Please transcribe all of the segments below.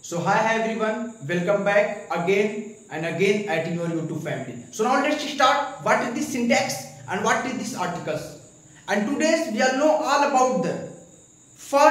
So hi everyone, welcome back again and again at your YouTube family. So now let's start what is this syntax and what is this articles. And today we all know all about the for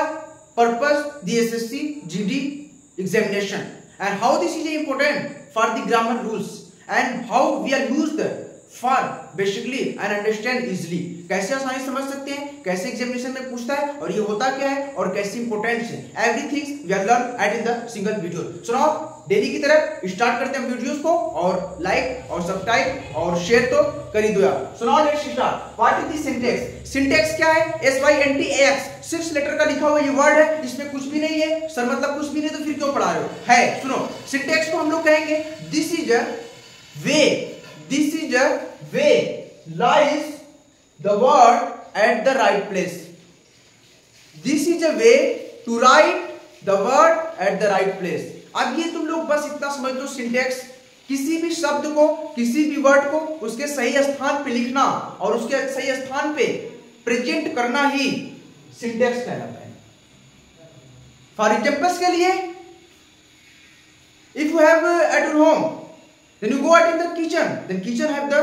purpose the SSC GD examination and how this is important for the grammar rules and how we are used for basically and understand easily. कैसे आसानी समझ सकते हैं, कैसे examination में पूछता है और ये होता क्या है और कैसे इंपोर्टेंट है, everything we are learn at in the single video. So now daily की तरह स्टार्ट करते हैं वीडियोस को और लाइक और सब्सक्राइब और शेयर तो कर ही दो यार. So now let's start. What is the syntax? Syntax क्या है? SYNTAX 6 लेटर का लिखा हुआ ये वर्ड है, इसमें कुछ भी नहीं है सर, मतलब कुछ भी नहीं तो फिर क्यों पढ़ा रहे हो? है सुनो, सिंटैक्स को हम लोग कहेंगे this is a way lies the word at the right place. This is a way to write the word at the right place. अब ये तुम लोग बस इतना समझ लो, सिंटैक्स किसी भी शब्द को, किसी भी वर्ड को उसके सही स्थान पे लिखना और उसके सही स्थान पे प्रेजेंट करना ही सिंटैक्स कहलाता है. फॉर एग्जांपल्स के लिए, if you have at your home, then you go out in the kitchen, then kitchen have the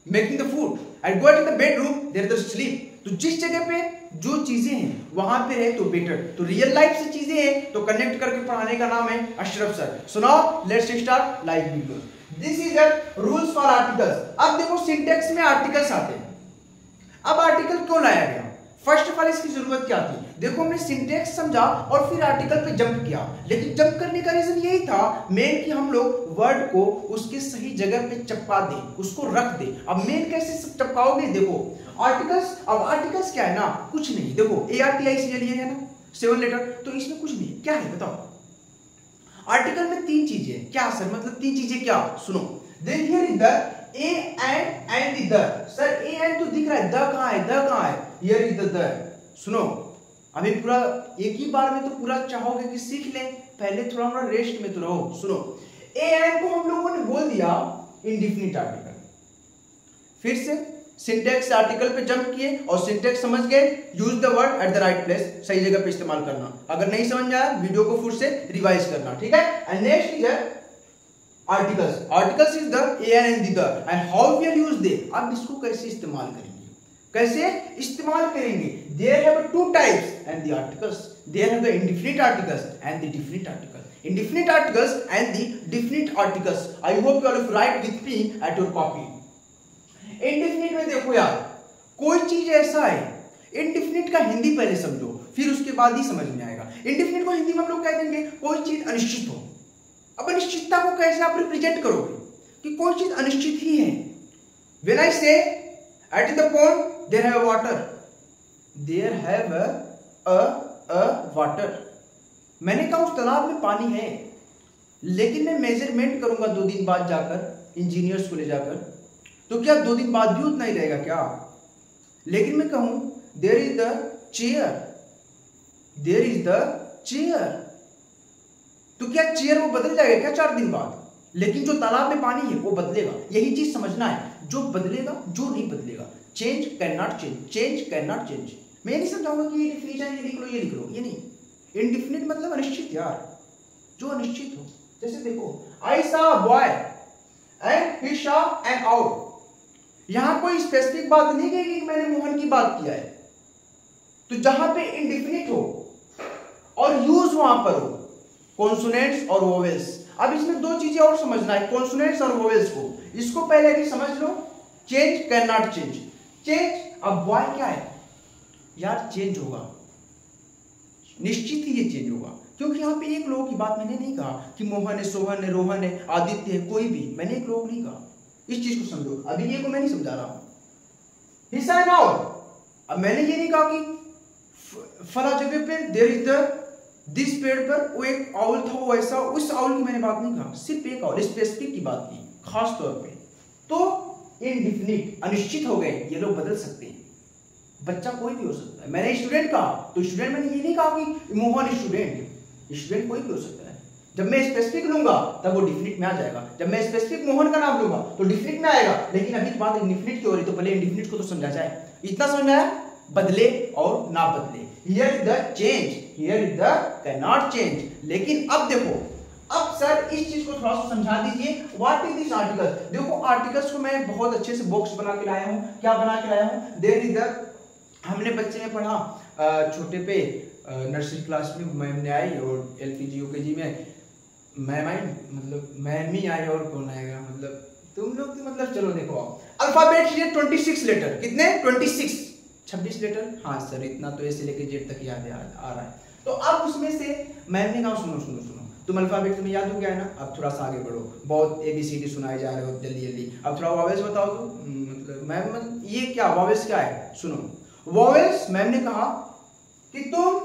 making the food and go out in the bedroom, there is the sleep. तो जिस जगह पे जो चीजें हैं वहां पे है तो बेटर, तो रियल लाइफ से चीजें हैं तो कनेक्ट करके पढ़ाने का नाम है Ashraf sir. So now let's start live video. This is the rules for articles. अब देखो सिंटैक्स में आर्टिकल्स आते हैं. अब आर्टिकल क्यों लाया गया? फर्स्ट ऑफ ऑल इसकी जरूरत क्या थी? देखो हमने सिंटैक्स समझा और फिर आर्टिकल पे जंप किया, लेकिन जंप करने का रीजन यही था मेन कि हम लोग वर्ड को उसके सही जगह पे चिपका दें, उसको रख दें. अब मेन कैसे चिपकाओगे? देखो आर्टिकल्स, अब आर्टिकल्स क्या है ना, कुछ नहीं. देखो ARTICL ये है ना 7 लेटर, तो इसमें कुछ नहीं. क्या है बताओ? आर्टिकल में 3 चीजें. क्या सर मतलब 3 चीजें क्या? सुनो, then here is the A and the the. Sir A and तो दिख रहा है, द कहाँ है? द कहाँ है? Here is the. सुनो, अभी पूरा एक ही बार में तो पूरा चाहोगे कि सीख लें, पहले थोड़ा रेस्ट में तो रहो. सुनो, A and को हम लोगों ने बोल दिया इंडिफिनिट आर्टिकल. फिर से सिंटैक्स आर्टिकल पे जंप किए और सिंटैक्स समझ गए, use the word at the right place, सही जगह पे इस्तेमाल करना. अगर नहीं समझ में आया वीडियो को फिर से रिवाइज करना, ठीक है. And next is articles. Articles is the A and the and how we use them. अब इसको कैसे इस्तेमाल करेंगे, कैसे इस्तेमाल करेंगे? There have 2 types and the articles. There have the indefinite articles and the definite articles. Indefinite articles and the definite articles. I hope you all write with me at your copy. Indefinite में देखो यार, कोई चीज ऐसा है, indefinite का हिंदी पहले समझो फिर उसके बाद ही समझ में आएगा. Indefinite को हिंदी में हम लोग कह देंगे कोई चीज अनिश्चित हो. अब अनिश्चितता को कैसे आप रिप्रेजेंट करोगे कि कोई चीज अनिश्चित ही है? When I say at the pond there have water, there have a water. मैंने कहा उस तालाब में पानी है, लेकिन मैं मेजरमेंट करूंगा 2 दिन बाद जाकर इंजीनियर्स को ले जाकर, तो क्या 2 दिन बाद भी उतना ही रहेगा क्या? लेकिन मैं कहूं there is the chair, there is the chair, तो क्या चेयर वो बदल जाएगा क्या 4 दिन बाद? लेकिन जो तालाब में पानी है वो बदलेगा. यही चीज समझना है, जो बदलेगा जो नहीं बदलेगा. Change can not change, change can not change. मैं नहीं समझाऊंगा कि ये डिफिनेशन ये लिख लो ये लिख लो, ये नहीं. इनडिफिनिट मतलब अनिश्चित यार, जो अनिश्चित हो. जैसे देखो, I saw boy and he saw an owl. यहां कोई स्पेसिफिक बात नहीं कहेगी कि मैंने मोहन की बात किया है. तो जहां पे इनडिफिनिट हो और यूज वहां पर हो, कॉन्सोनेंट्स और वोवेल्स. अब इसमें 2 चीजें और समझना है, कॉन्सोनेंट्स और वोवेल्स को. इसको पहले भी समझ लो. Change can not change, change. अब बॉय क्या है यार? चेंज होगा, निश्चित ही ये चेंज होगा, क्योंकि यहाँ पे एक लोगों की बात मैंने नहीं कहा कि मोहन है, सोहन है, रोहन है, आदित्य है, कोई भी. मैंने एक लोग नहीं कहा. इस चीज को समझो. अभी ये को मैं नहीं समझा रहा हूं. हिस्सा ना हो. अब मैंने ये नहीं कहा कि फला जगह पे देयर इज द दिस पेड़ पर वो एक आउल था, वो ऐसा, उस आउल की मैंने बात नहीं कहा. सिर्फ एक आउल स्पेसिफिक की बात की खास तौर पे. तो इनडिफिनिट अनिश्चित हो गए, ये लोग बदल सकते हैं. बच्चा कोई भी हो सकता है. मैंने स्टूडेंट कहा तो स्टूडेंट मैंने ये नहीं कहा कि मोहन स्टूडेंट. स्टूडेंट कोई भी हो सकता है. जब मैं स्पेसिफिक लूंगा तब वो डिफिनिट में आ जाएगा. जब मैं स्पेसिफिक मोहन का नाम लूंगा तो डिफिनिट में आएगा. लेकिन अभी बात इंडिफिनिट की हो रही, तो पहले इंडिफिनिट को तो समझा जाए. इतना समझ में आया? बदले और ना बदले, here is the change, here is the can not change. लेकिन अब देखो, अब सर इस चीज को थोड़ा सा समझा दीजिए, व्हाट इज दिस आर्टिकल। देखो आर्टिकल्स को मैं बहुत अच्छे से बॉक्स बना के लाया हूँ। क्या बना के लाया हूँ? देयर इज द, हमने बच्चे में पढ़ा छोटे पे नर्सरी क्लास में मैम ने आई, और एलकेजी यूकेजी में मैम आई, मतलब मैम ही आई और कौन आएगा, मतलब तुम लोग तो मतलब चलो देखो अल्फाबेट है 26 लेटर, कितने 26 लेटर। हाँ सर इतना तो ऐसे लेके जेड तक याद आ रहा है। तो अब उसमें से मैम ने कहा सुनो सुनो सुनो, तुम अल्फाबेट तुम्हें याद हो गया है ना, अब थोड़ा सा आगे बढ़ो, बहुत ABCD सुनाए जा रहे हो जल्दी जल्दी, अब थोड़ा वॉवेल्स बताओ। तो मतलब मैम ये क्या वॉवेल्स क्या है, सुनो वॉवेल्स। मैम ने कहा कि तुम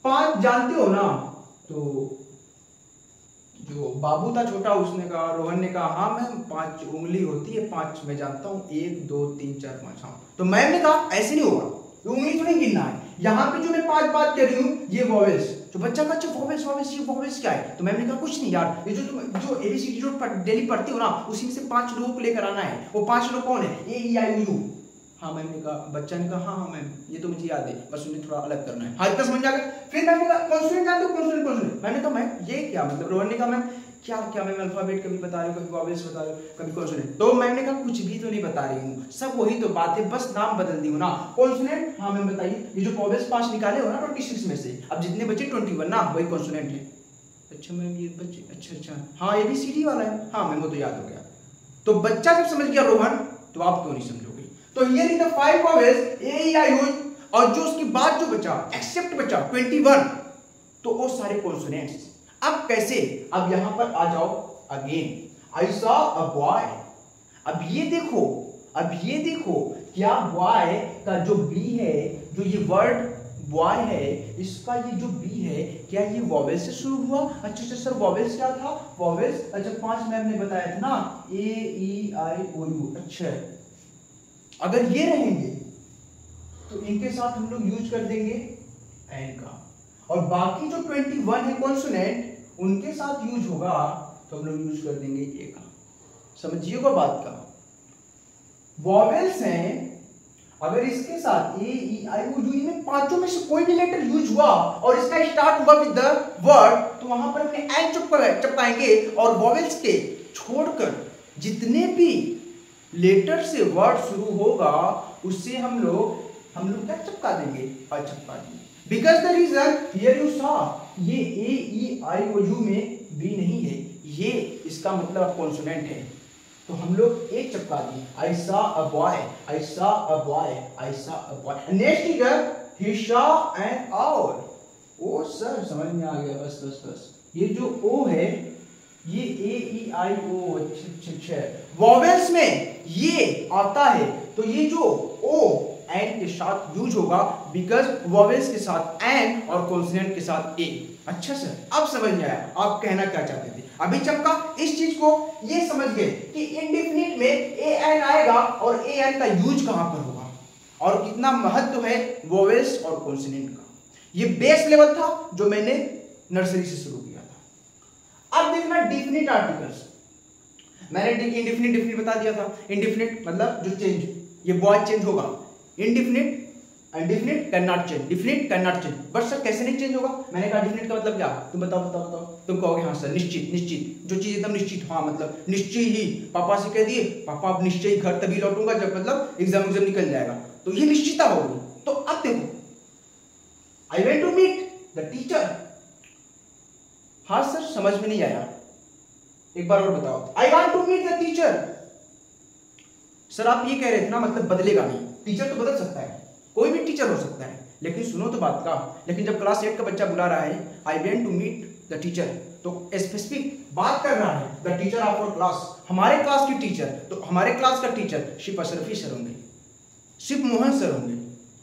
5 जानते हो ना, तो जो बाबू था छोटा उसने कहा, रोहन ने कहा हाँ मैम 5 उंगली होती है, 5 मैं जानता हूँ, 1 2 3 4 5। हाँ तो मैम ने कहा ऐसे नहीं होगा, उंगली तो नहीं गिनना है, यहाँ पे जो मैं 5 बात कर रही हूँ ये वॉवेल्स। तो बच्चा का अच्छा वॉवेल्स वॉवेल्स ये वॉवेल्स क्या है? तो मैम ने कहा कुछ नहीं यार, ये जो ABCD जो डेली पढ़ते हो ना, उसी में से 5 लोगों को लेकर आना है। वो 5 लोग कौन है? AEIOU। हाँ मैम ने कहा, बच्चा ने कहा हाँ हाँ मैम ये तो मुझे याद है, बस उन्हें थोड़ा अलग करना है। हाँ इतना समझ आ गया। फिर मैम ने कहा कॉन्सोनेंट जानते हो, कॉन्सोनेंट कॉन्सोनेंट। मैंने कहा मैम ये क्या मतलब? रोहन ने कहा मैम क्या क्या मैम अल्फाबेट कभी बता रही हूँ, कभी वॉवेल्स बता रही हूँ, कभी कॉन्सोनेंट। तो मैम ने कहा कुछ भी तो नहीं बता रही हूँ, सब वही तो बात है, बस नाम बदल दी हूँ ना। कॉन्सोनेंट हाँ मैम बताइए, ये जो वॉवेल्स 5 निकाले हो ना 26 में से, अब जितने बचे 21 ना, वही कॉन्सोनेंट है। अच्छा मैम ये बच्चे, अच्छा हाँ ABCD वाला है, हाँ मैम वो तो याद हो गया। तो बच्चा जब समझ गया रोहन, तो आप क्यों नहीं समझोगे? तो here is the 5 vowels AEIOU, और जो उसके बाद जो बचा एक्सेप्ट बचा 21, तो वो सारे कॉन्सोनेंट्स। अब कैसे? अब यहां पर आ जाओ again, I saw a boy. अब ये देखो क्या बॉय का जो बी है, जो ये वर्ड बॉय है, इसका ये जो बी है, क्या ये वॉवेल से शुरू हुआ? अच्छा सर वॉवेल्स क्या था? वॉवेल्स अच्छा 5 मैम ने बताया था ना, AEIOU। अच्छा अगर ये रहेंगे तो इनके साथ हम लोग यूज कर देंगे एन का, और बाकी जो 21 है कॉन्सोनेंट, उनके साथ यूज होगा तो हम लोग यूज कर देंगे ए का। समझिएगा बात का, वॉवेल्स हैं, अगर इसके साथ AEIOU इनमें 5 में से कोई भी लेटर यूज हुआ और इसका स्टार्ट हुआ विद द वर्ड, तो वहां पर हमने एन चिपकाएंगे, और वॉवेल्स के छोड़कर जितने भी लेटर से वर्ड शुरू होगा उससे हम लोग क्या चिपका देंगे? और चिपका देंगे। Because the reason here you saw, ये AEIOU में बी नहीं है, ये इसका मतलब कॉन्सोनेंट है, तो हम लोग एक चिपका दिए, I saw a boy, I saw a boy, I saw a boy. Next is he saw an owl. Oh sir समझ में आ गया, बस ये जो ओ है ये AEIO। अच्छा वॉवेल्स में ये आता है, तो ये जो ओ एन के साथ यूज होगा, बिकॉज वॉवेल्स के साथ एन और कॉन्सोनेंट के साथ ए। अच्छा सर अब समझ में आया आप कहना क्या चाहते थे। अभी चमका इस चीज को ये समझ गए कि इंडेफिनिट में AN आएगा और AN का यूज कहां पर होगा, और कितना महत्व है वॉवेल्स और कॉन्सोनेंट का। ये बेस लेवल था जो मैंने नर्सरी से शुरू किया था। अब देखना डिफिनिट आर्टिकल्स, मैंने इंडेफिनिट बता दिया था। इंडेफिनिट मतलब जो चेंज, ये बॉय चेंज होगा, indefinite definite can not change, definite can not change. But sir कैसे नहीं चेंज होगा? मैंने कहा डेफिनिट का मतलब क्या? तुम बताओ। तुम कहोगे हाँ सर निश्चित, जो चीज एकदम निश्चित, हाँ मतलब निश्चय ही, पापा से कह दिए पापा अब निश्चय ही घर तभी लौटूंगा जब मतलब एग्जाम निकल जाएगा, तो ये निश्चितता होगी। तो अब देखो, I went to meet the teacher. हाँ सर समझ में नहीं आया, एक बार और बताओ। I want to meet the teacher. Sir आप ये कह रहे थे ना मतलब बदलेगा नहीं, टीचर तो बदल सकता है, कोई भी टीचर हो सकता है, लेकिन सुनो तो बात का, लेकिन जब क्लास 8 का बच्चा बुला रहा है I went to meet the teacher, तो स्पेसिफिक बात कर रहा है the teacher of our class, हमारे क्लास की टीचर। तो हमारे क्लास का टीचर सिर्फ अशरफी सर होंगे, सिर्फ मोहन सर होंगे,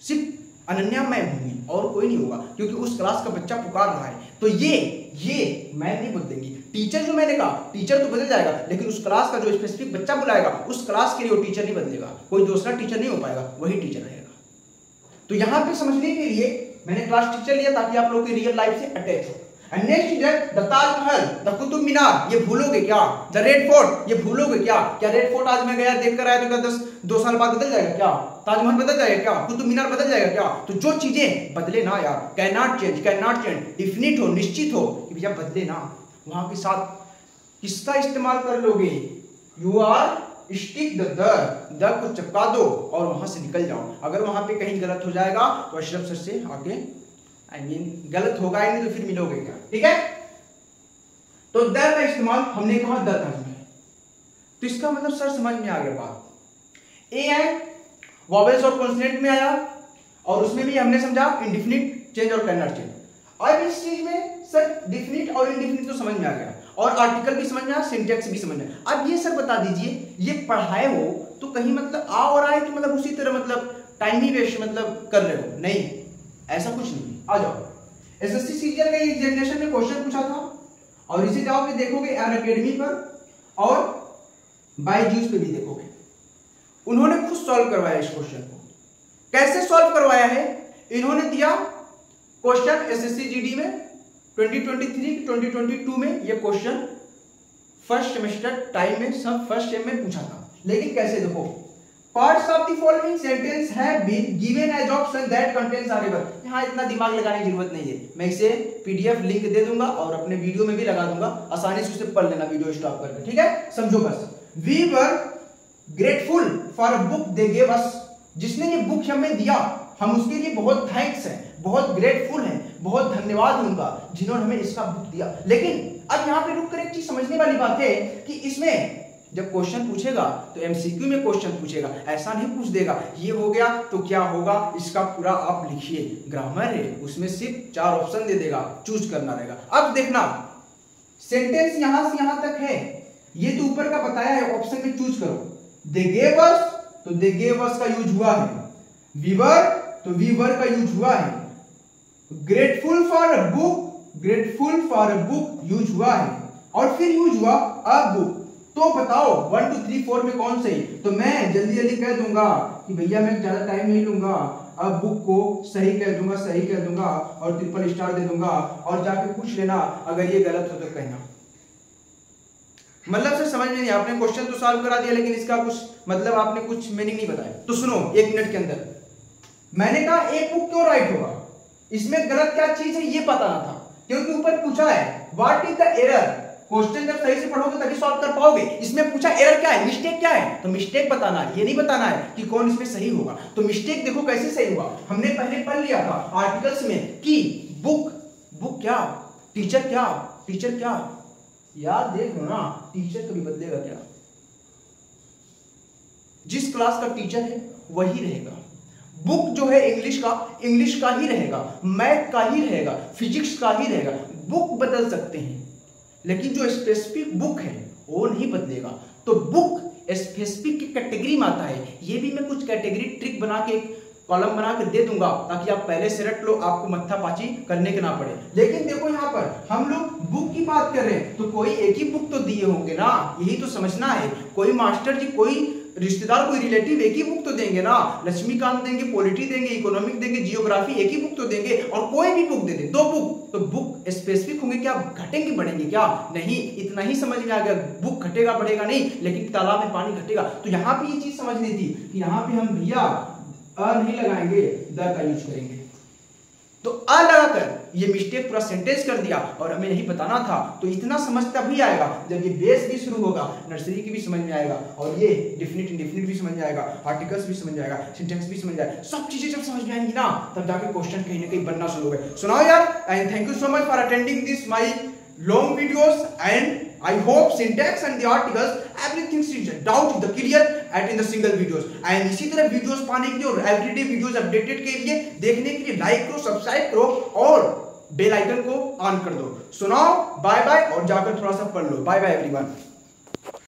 सिर्फ अनन्या मैम होंगी, और कोई नहीं होगा, क्योंकि उस क्लास का बच्चा पुकार रहा है। तो ये मैम नहीं बदलेंगी। टीचर जो मैंने कहा, टीचर तो बदल जाएगा, लेकिन उस क्लास का जो स्पेसिफिक बच्चा बुलाएगा उस क्लास के लिए वो टीचर नहीं बदलेगा, कोई दूसरा टीचर नहीं हो पाएगा, वही टीचर रहेगा। तो यहां पे समझने के लिए मैंने क्लास टीचर लिया ताकि आप लोग की रियल लाइफ से अटैच हो। And next is the Taj Mahal, the Qutub Minar, ये भूलोगे क्या? द रेड फोर्ट, ये भूलोगे क्या? क्या रेड फोर्ट आज मैं गया देख कर आया तो क्या 2 साल बाद बदल जाएगा क्या? ताजमहल बदल जाएगा क्या? कुतुब मीनार बदल जाएगा क्या? तो जो चीजें बदले ना यार, कैन नॉट चेंज, डिफिनिट हो, निश्चित हो कि भैया बदले ना, वहां के साथ किसका इस्तेमाल कर लोगे? यू आर स्टिक द को चिपका दो और वहां से निकल जाओ। अगर वहां पे कहीं गलत हो जाएगा तो अशरफ सर से आगे गलत होगा ही नहीं तो फिर मिलोगे क्या? ठीक है, तो द का इस्तेमाल हमने कहा द ताजमहल, तो इसका मतलब सर समझ में आ गया बात। ए एंड वॉवेल्स और कॉन्सोनेंट में आया और उसमें भी हमने समझा इंडिफिनिट चेंज और कैन नॉट चेंज। अब इस चीज में सर डिफिनिट और इंडिफिनिट तो समझ में आ गया और आर्टिकल भी समझ में आया, सिंटैक्स भी समझ में आया। अब ये सर बता दीजिए, ये पढ़ाए हो तो कहीं मतलब आ और आए कि मतलब उसी तरह मतलब टाइम ही वेस्ट मतलब कर रहे हो? नहीं, ऐसा कुछ नहीं। आ जाओ, एसएससी सीजीएल का एग्जामिनेशन में क्वेश्चन पूछा था और इसे जाओगे देखोगे एन अकेडमी पर और बायजूस पे भी देखोगे, उन्होंने खुद सॉल्व करवाया इस क्वेश्चन को। कैसे सॉल्व करवाया है? इन्होंने दिया क्वेश्चन एसएससी जीडी में 2023-2022 में ये क्वेश्चन फर्स्ट सेमेस्टर टाइम में सब फर्स्ट सेम में पूछा था। लेकिन कैसे देखो, parts of the following sentence have been given as option that contains error. यहां इतना दिमाग लगाने की जरूरत नहीं है, मैं इसे पीडीएफ लिंक दे दूंगा और अपने वीडियो में भी लगा दूंगा, आसानी से उसे पढ़ लेना वीडियो स्टॉप करके। ठीक है, समझो बस। We were grateful for a book they gave us, जिसने ये बुक हमें दिया हम उसके लिए बहुत थैंक्स हैं, बहुत ग्रेटफुल हैं, बहुत धन्यवाद उनका जिन्होंने हमें इसका बुक दिया। लेकिन अब यहाँ पे रुक कर एक चीज समझने वाली बात है कि इसमें जब क्वेश्चन पूछेगा तो एमसीक्यू में क्वेश्चन पूछेगा, ऐसा नहीं पूछ देगा ये हो गया तो क्या होगा इसका पूरा आप लिखिए। ग्रामर है उसमें सिर्फ 4 ऑप्शन दे देगा, चूज करना रहेगा। अब देखना सेंटेंस यहां से यहां तक है, ये तो ऊपर का बताया है, ऑप्शन में चूज करो। दे गेव अस तो दे गेव अस का यूज हुआ है, वी वर तो वी वर का यूज हुआ है, grateful for a book use हुआ है और फिर यूज हुआ अ बुक। तो बताओ 1 2 3 4 में कौन सही? तो मैं जल्दी जल्दी कह दूंगा कि भैया मैं ज्यादा टाइम नहीं लूंगा, अब बुक को सही कह दूंगा और ट्रिपल स्टार दे दूंगा और जाके पूछ लेना अगर ये गलत हो तो कहना। मतलब से समझ में नहीं, आपने क्वेश्चन तो सॉल्व करा दिया लेकिन इसका कुछ मतलब आपने कुछ मीनिंग नहीं बताया। तो सुनो 1 मिनट के अंदर, मैंने कहा एक बुक क्यों राइट होगा, इसमें गलत क्या चीज है ये बताना था, क्योंकि ऊपर पूछा है what is the error. Question जब सही से पढ़ोगे तभी सॉल्व कर पाओगे। इसमें पूछा एरर क्या है, मिस्टेक क्या है, तो मिस्टेक बताना है, ये नहीं बताना है कि कौन इसमें सही होगा। तो मिस्टेक देखो कैसे सही हुआ, हमने पहले पढ़ लिया था आर्टिकल्स में कि बुक क्या, टीचर क्या, याद देख लो ना, टीचर कभी बदलेगा क्या? जिस क्लास का टीचर है वही रहेगा। बुक जो है इंग्लिश का ही रहेगा, मैथ का ही रहेगा, फिजिक्स का ही रहेगा। बुक बदल सकते हैं लेकिन जो स्पेसिफिक बुक है वो नहीं बदलेगा। तो बुक स्पेसिफिक की कैटेगरी में आता है। ये भी मैं कुछ कैटेगरी ट्रिक बना के कॉलम बना के दे दूंगा ताकि आप पहले से रट लो, आपको मत्थापाची करने के ना पड़े। लेकिन देखो यहाँ पर हम लोग बुक की बात कर रहे हैं तो कोई एक ही बुक तो दिए होंगे ना, यही तो समझना है। कोई मास्टर जी, कोई रिश्तेदार, कोई रिलेटिव एक ही बुक तो देंगे ना। लक्ष्मीकांत देंगे, पॉलिटी देंगे, इकोनॉमिक देंगे, जियोग्राफी, एक ही बुक तो देंगे। और कोई भी बुक दे दे 2 बुक, तो बुक स्पेसिफिक होंगे क्या, घटेंगे बढ़ेंगे क्या? नहीं, इतना ही समझ में आ गया, बुक घटेगा बढ़ेगा नहीं, लेकिन तालाब में पानी घटेगा। तो यहाँ पे ये चीज समझनी थी कि यहाँ पे हम भैया अ नहीं लगाएंगे, द का यूज करेंगे। तो अ लगाकर ये मिस्टेक पूरा सेंटेंस कर दिया और हमें नहीं बताना था। तो इतना समझ तभी आएगा जब ये बेस भी शुरू होगा, नर्सरी की भी समझ में आएगा और ये डिफिनिट इंडिफिनिट भी समझ में आएगा, आर्टिकल्स भी समझ में आएगा, सिंटैक्स भी समझ में आएगा। सब चीजें जब समझ में आएंगी ना तब जाके क्वेश्चन कहीं ना कहीं बनना शुरू होगा। सुनाओ यार, and thank you so much for attending this my long videos, and I hope syntax and the articles everything is doubt the clear at in the single videos। and इसी तरह वीडियोस पाने के लिए और एवरीडे वीडियोस अपडेटेड के लिए देखने के लिए लाइक करो, सब्सक्राइब करो और बेल आइकन को ऑन कर दो। सुनाओ, बाय बाय और जाकर थोड़ा सा पढ़ लो। Bye bye everyone.